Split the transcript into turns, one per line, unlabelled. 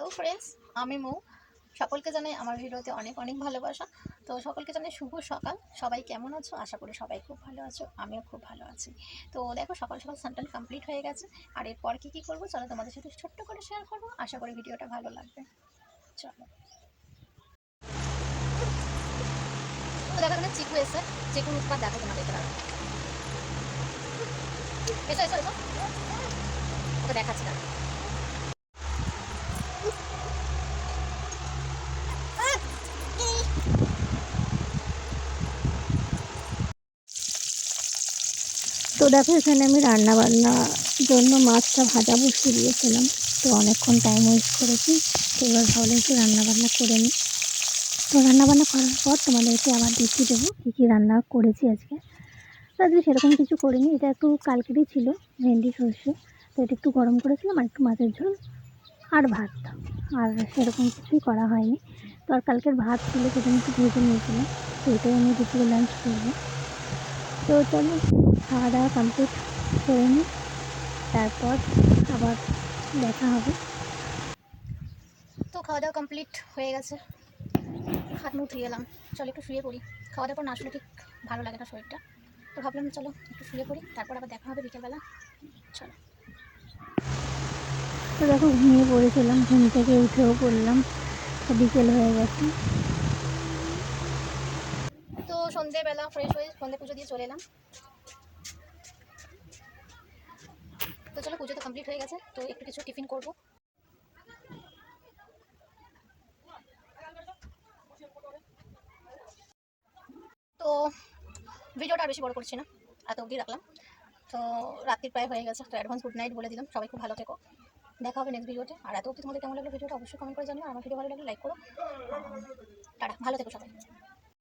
Hello friends, আমি মৌ। সকলকে জানাই আমার ভিডিওতে অনেক অনেক ভালোবাসা। তো সকলকে জানাই শুভ সকাল। সবাই কেমন আছো? আশা করি সবাই খুব ভালো আছো, আমিও খুব ভালো আছি। তো দেখো, সকাল সকাল স্নান কমপ্লিট হয়ে গেছে। আর এরপর কী করবো চলো তোমাদের সাথে ছোট্ট করে শেয়ার করবো। আশা করি ভিডিওটা ভালো লাগবে। চলো। তো দেখো, এখানে চিকু এসে, চিকুর উৎপাত দেখো তোমাদের। এসো এসো এসো, ওকে দেখাচ্ছি। দেখো,
তো দেখো, এখানে আমি রান্না বান্নার জন্য মাছটা ভাজা বসিয়ে দিয়েছিলাম। তো অনেকক্ষণ টাইম ওয়েস্ট করেছি। তো এবার ভাবলাম একটু রান্নাবান্না করে নিই। তো রান্নাবান্না করার পর তোমাদেরকে আবার দেখিয়ে দেবো কী কী রান্না করেছি আজকে। তো আজকে সেরকম কিছু করিনি, এটা একটু কালকেরই ছিল ভেন্ডি সর্ষে। তো এটা একটু গরম করেছিলাম, আর একটু মাছের ঝোল আর ভাত। আর সেরকম কিছুই করা হয়নি। তো আর কালকের ভাত ছিল, সেটা আমি একটু ভেজে নিয়েছিলাম। তো এটাই আমি দুপুরে লাঞ্চ করবো। তো চলো, খাওয়া দাওয়া কমপ্লিট করে নিই, তারপর আবার দেখা হবে।
তো খাওয়া দাওয়া কমপ্লিট হয়ে গেছে, হাত মুখ ধুয়ে এলাম। চলো একটু শুয়ে পড়ি। খাওয়া দাওয়ার পর না আসলে ঠিক ভালো লাগে না শরীরটা। তো ভাবলাম চলো একটু শুয়ে পড়ি, তারপর আবার দেখা হবে বিকেলবেলা। চলো।
তো দেখো, ঘুমিয়ে পড়েছিলাম, ঘুম থেকে উঠেও পড়লাম। তো বিকেল হয়ে গেছে।
তো সন্ধেবেলা ফ্রেশ হয়ে সন্ধে পুজো দিয়ে চলে এলাম। তো চলো, পুজো তো কমপ্লিট হয়ে গেছে, তো একটু কিছু টিফিন করব। তো ভিডিওটা আর বেশি বড় করছি না, এত অবধি রাখলাম। তো রাত্রি প্রায় হয়ে গেছে, তো অ্যাডভান্স গুড নাইট বলে দিলাম। সবাই খুব ভালো থেকো, দেখা হবে নেক্সট ভিডিওতে। আর এত অবধি তোমাদের কেমন লাগলো ভিডিওটা অবশ্যই কমেন্ট করে জানিও। আমার ভিডিও ভালো লাগলে লাইক করো। টাটা, ভালো থেকো সবাই।